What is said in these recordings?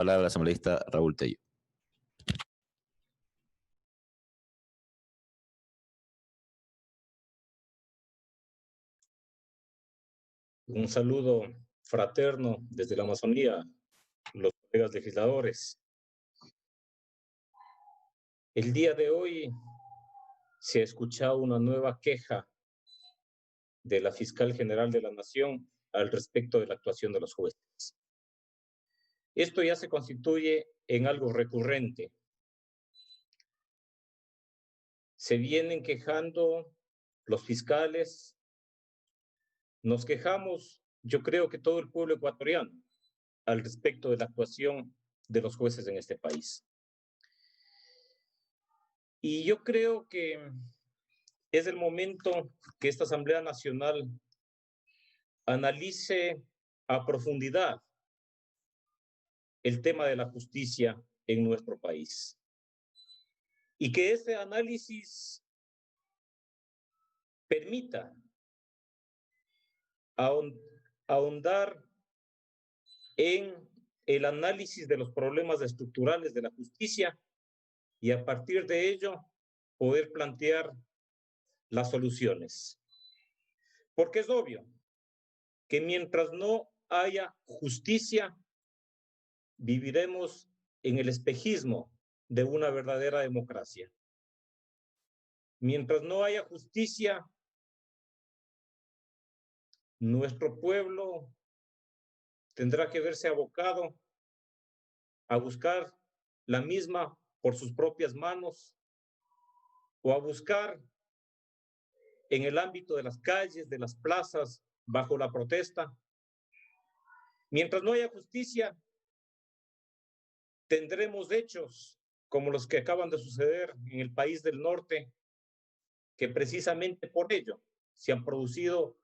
Palabra al asambleísta Raúl Tello. Un saludo fraterno desde la Amazonía, los colegas legisladores. El día de hoy se ha escuchado una nueva queja de la Fiscal General de la Nación al respecto de la actuación de los jueces. Esto ya se constituye en algo recurrente. Se vienen quejando los fiscales, nos quejamos, yo creo que todo el pueblo ecuatoriano, al respecto de la actuación de los jueces en este país. Y yo creo que es el momento que esta Asamblea Nacional analice a profundidad el tema de la justicia en nuestro país. Y que ese análisis permita ahondar en el análisis de los problemas estructurales de la justicia y a partir de ello poder plantear las soluciones. Porque es obvio que mientras no haya justicia, viviremos en el espejismo de una verdadera democracia. Mientras no haya justicia, nuestro pueblo tendrá que verse abocado a buscar la misma por sus propias manos o a buscar en el ámbito de las calles, de las plazas, bajo la protesta. Mientras no haya justicia, tendremos hechos como los que acaban de suceder en el país del norte, que precisamente por ello se han producido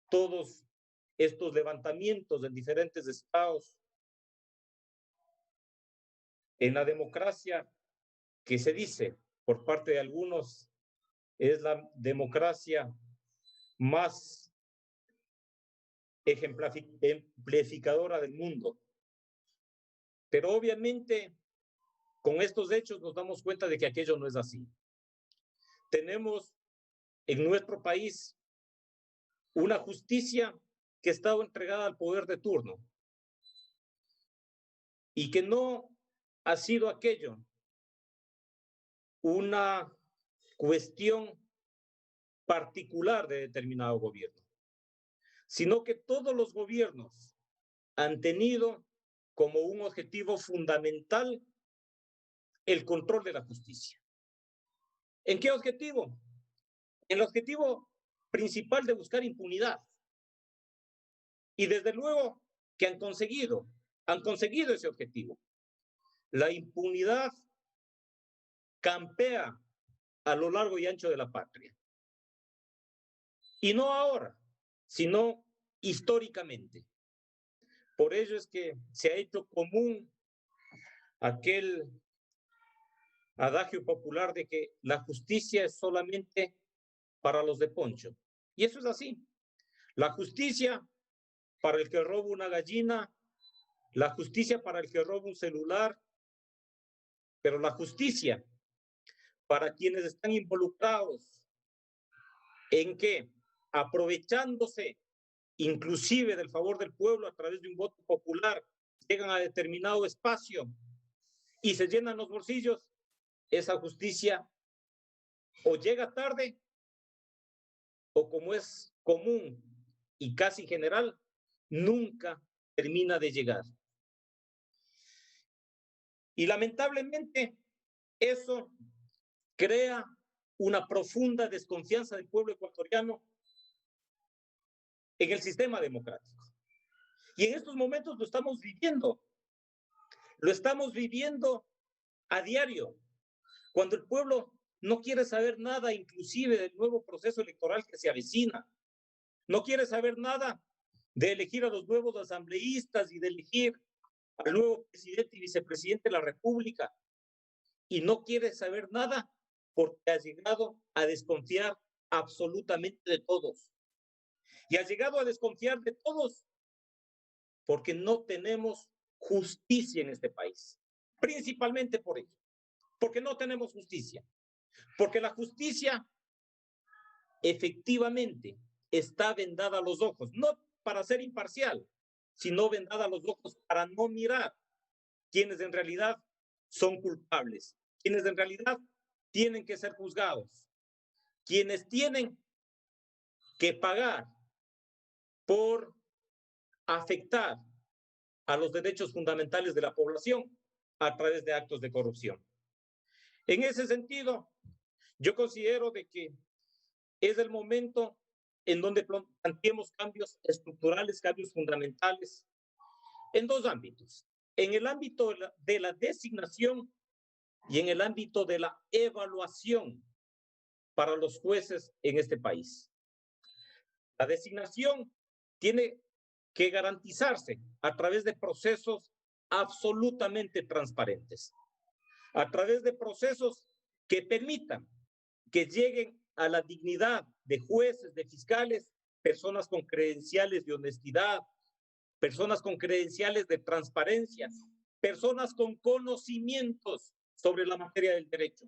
todos estos levantamientos en diferentes estados. En la democracia que se dice por parte de algunos es la democracia más ejemplificadora del mundo. Pero obviamente con estos hechos nos damos cuenta de que aquello no es así. Tenemos en nuestro país una justicia que ha estado entregada al poder de turno y que no ha sido aquello una cuestión particular de determinado gobierno, sino que todos los gobiernos han tenido como un objetivo fundamental el control de la justicia. ¿En qué objetivo? En el objetivo principal de buscar impunidad. Y desde luego que han conseguido ese objetivo. La impunidad campea a lo largo y ancho de la patria. Y no ahora, sino históricamente. Por ello es que se ha hecho común aquel adagio popular de que la justicia es solamente para los de poncho. Y eso es así. La justicia para el que roba una gallina, la justicia para el que roba un celular, pero la justicia para quienes están involucrados en que, aprovechándose inclusive del favor del pueblo a través de un voto popular, llegan a determinado espacio y se llenan los bolsillos, esa justicia o llega tarde o, como es común y casi general, nunca termina de llegar. Y lamentablemente eso crea una profunda desconfianza del pueblo ecuatoriano en el sistema democrático. Y en estos momentos lo estamos viviendo a diario, cuando el pueblo no quiere saber nada, inclusive del nuevo proceso electoral que se avecina, no quiere saber nada de elegir a los nuevos asambleístas y de elegir al nuevo presidente y vicepresidente de la República, y no quiere saber nada porque ha llegado a desconfiar absolutamente de todos. Y ha llegado a desconfiar de todos porque no tenemos justicia en este país. Principalmente por ello. Porque no tenemos justicia. Porque la justicia efectivamente está vendada a los ojos, no para ser imparcial, sino vendada a los ojos para no mirar quienes en realidad son culpables, quienes en realidad tienen que ser juzgados, quienes tienen que pagar por afectar a los derechos fundamentales de la población a través de actos de corrupción. En ese sentido, yo considero de que es el momento en donde planteemos cambios estructurales, cambios fundamentales en dos ámbitos. En el ámbito de la designación y en el ámbito de la evaluación para los jueces en este país. La designación tiene que garantizarse a través de procesos absolutamente transparentes, a través de procesos que permitan que lleguen a la dignidad de jueces, de fiscales, personas con credenciales de honestidad, personas con credenciales de transparencia, personas con conocimientos sobre la materia del derecho.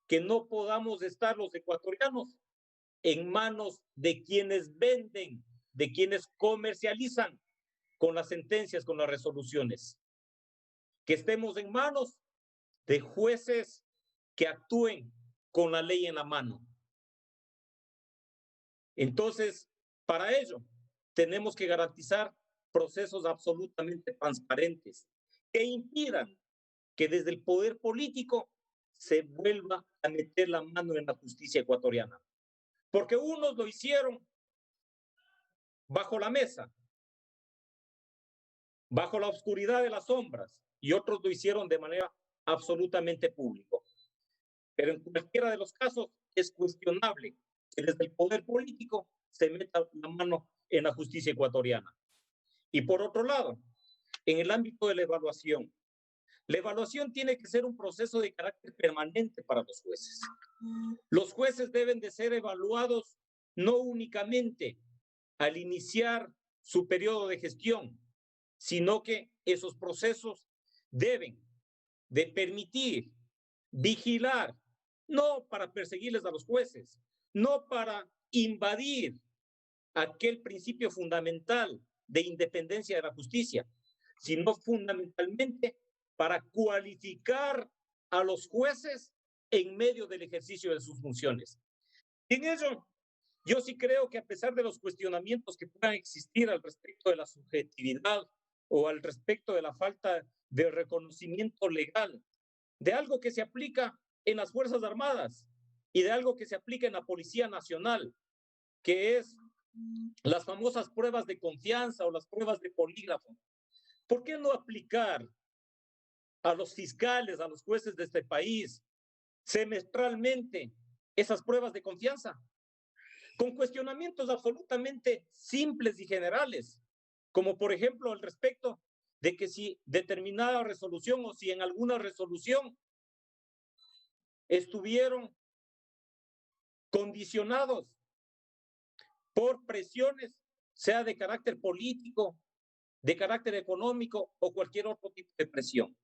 Que no podamos estar los ecuatorianos en manos de quienes venden, de quienes comercializan con las sentencias, con las resoluciones. Que estemos en manos de jueces que actúen con la ley en la mano. Entonces, para ello, tenemos que garantizar procesos absolutamente transparentes que impidan que desde el poder político se vuelva a meter la mano en la justicia ecuatoriana. Porque unos lo hicieron bajo la mesa, bajo la oscuridad de las sombras, y otros lo hicieron de manera absolutamente pública. Pero en cualquiera de los casos es cuestionable que desde el poder político se meta la mano en la justicia ecuatoriana. Y por otro lado, en el ámbito de la evaluación tiene que ser un proceso de carácter permanente para los jueces. Los jueces deben de ser evaluados no únicamente al iniciar su periodo de gestión, sino que esos procesos deben de permitir vigilar, no para perseguirles a los jueces, no para invadir aquel principio fundamental de independencia de la justicia, sino fundamentalmente para cualificar a los jueces en medio del ejercicio de sus funciones. En ello, yo sí creo que a pesar de los cuestionamientos que puedan existir al respecto de la subjetividad o al respecto de la falta de reconocimiento legal de algo que se aplica en las Fuerzas Armadas y de algo que se aplica en la Policía Nacional, que es las famosas pruebas de confianza o las pruebas de polígrafo. ¿Por qué no aplicar a los fiscales, a los jueces de este país, semestralmente esas pruebas de confianza? Con cuestionamientos absolutamente simples y generales, como por ejemplo al respecto de que si determinada resolución o si en alguna resolución estuvieron condicionados por presiones, sea de carácter político, de carácter económico o cualquier otro tipo de presión.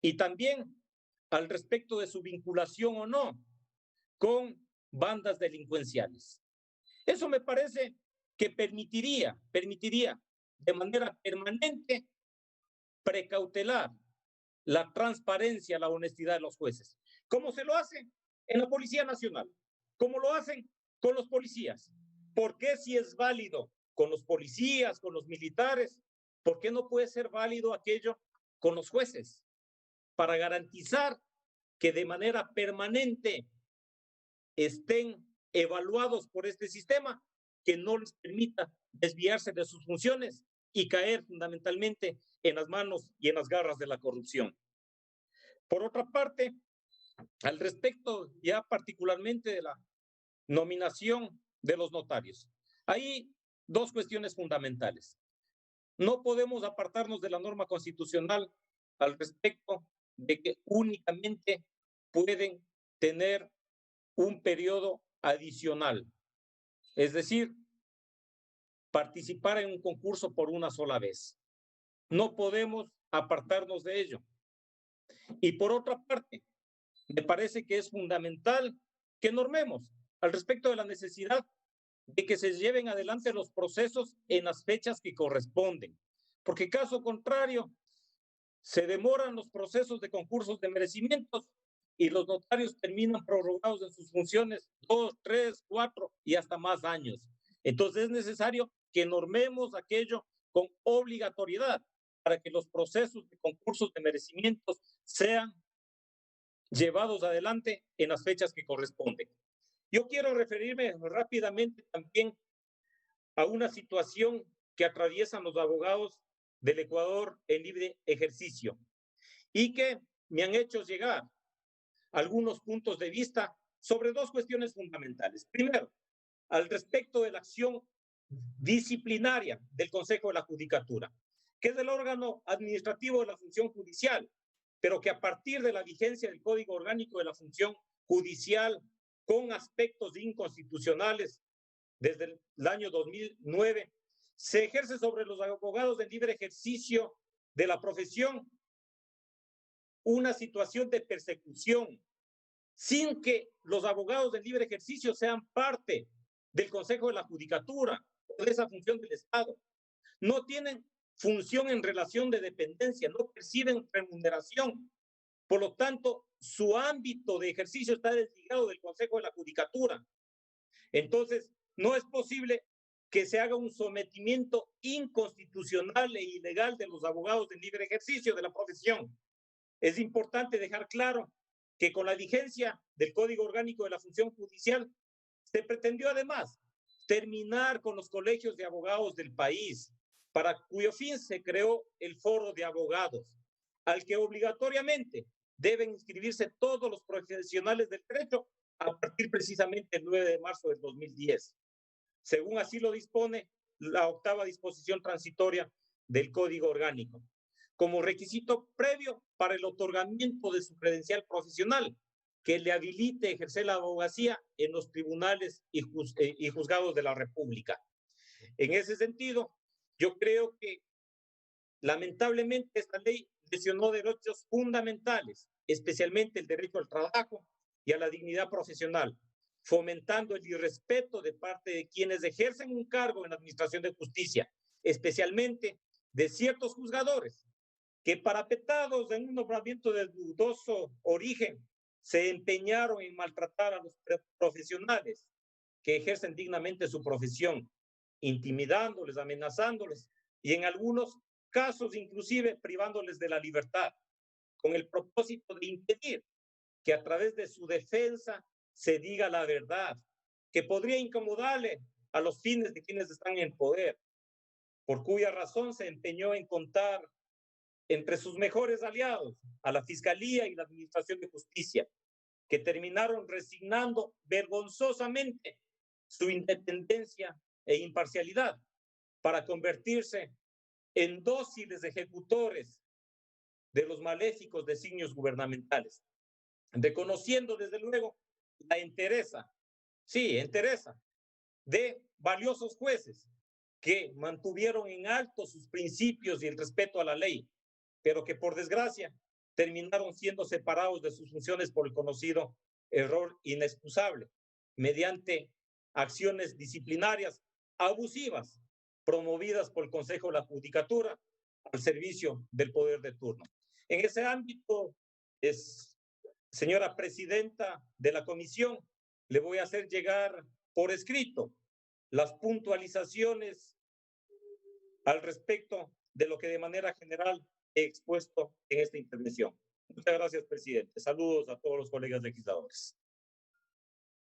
Y también al respecto de su vinculación o no con bandas delincuenciales. Eso me parece que permitiría de manera permanente precautelar la transparencia, la honestidad de los jueces, como se lo hace en la Policía Nacional, como lo hacen con los policías. ¿Por qué si es válido con los policías, con los militares, por qué no puede ser válido aquello con los jueces? Para garantizar que de manera permanente estén evaluados por este sistema que no les permita desviarse de sus funciones y caer fundamentalmente en las manos y en las garras de la corrupción. Por otra parte, al respecto ya particularmente de la nominación de los notarios, hay dos cuestiones fundamentales. No podemos apartarnos de la norma constitucional al respecto de que únicamente pueden tener un periodo adicional, es decir, participar en un concurso por una sola vez. No podemos apartarnos de ello. Y por otra parte, me parece que es fundamental que normemos al respecto de la necesidad de que se lleven adelante los procesos en las fechas que corresponden, porque caso contrario, se demoran los procesos de concursos de merecimientos y los notarios terminan prorrogados en sus funciones 2, 3, 4 y hasta más años. Entonces es necesario que normemos aquello con obligatoriedad para que los procesos de concursos de merecimientos sean llevados adelante en las fechas que corresponden. Yo quiero referirme rápidamente también a una situación que atraviesan los abogados del Ecuador en libre ejercicio y que me han hecho llegar algunos puntos de vista sobre dos cuestiones fundamentales. Primero, al respecto de la acción disciplinaria del Consejo de la Judicatura, que es el órgano administrativo de la función judicial, pero que a partir de la vigencia del Código Orgánico de la Función Judicial, con aspectos inconstitucionales desde el año 2009, se ejerce sobre los abogados de libre ejercicio de la profesión una situación de persecución, sin que los abogados de libre ejercicio sean parte del Consejo de la Judicatura o de esa función del Estado. No tienen función en relación de dependencia, no perciben remuneración. Por lo tanto, su ámbito de ejercicio está desligado del Consejo de la Judicatura. Entonces, no es posible que se haga un sometimiento inconstitucional e ilegal de los abogados de libre ejercicio de la profesión. Es importante dejar claro que con la vigencia del Código Orgánico de la Función Judicial se pretendió además terminar con los colegios de abogados del país, para cuyo fin se creó el Foro de Abogados, al que obligatoriamente deben inscribirse todos los profesionales del derecho a partir precisamente del 9 de marzo del 2010, según así lo dispone la 8ª disposición transitoria del Código Orgánico, como requisito previo para el otorgamiento de su credencial profesional, que le habilite ejercer la abogacía en los tribunales y juzgados de la República. En ese sentido, yo creo que lamentablemente esta ley lesionó derechos fundamentales, especialmente el derecho al trabajo y a la dignidad profesional, fomentando el irrespeto de parte de quienes ejercen un cargo en la administración de justicia, especialmente de ciertos juzgadores, que parapetados en un nombramiento de dudoso origen, se empeñaron en maltratar a los profesionales que ejercen dignamente su profesión, intimidándoles, amenazándoles y en algunos casos inclusive privándoles de la libertad, con el propósito de impedir que a través de su defensa se diga la verdad, que podría incomodarle a los fines de quienes están en poder, por cuya razón se empeñó en contar entre sus mejores aliados a la Fiscalía y la Administración de Justicia, que terminaron resignando vergonzosamente su independencia e imparcialidad para convertirse en dóciles ejecutores de los maléficos designios gubernamentales, reconociendo desde luego la entereza, sí, entereza, de valiosos jueces que mantuvieron en alto sus principios y el respeto a la ley, pero que por desgracia terminaron siendo separados de sus funciones por el conocido error inexcusable, mediante acciones disciplinarias abusivas promovidas por el Consejo de la Judicatura al servicio del poder de turno. En ese ámbito, señora presidenta de la comisión, le voy a hacer llegar por escrito las puntualizaciones al respecto de lo que de manera general he expuesto en esta intervención. Muchas gracias, presidente. Saludos a todos los colegas legisladores.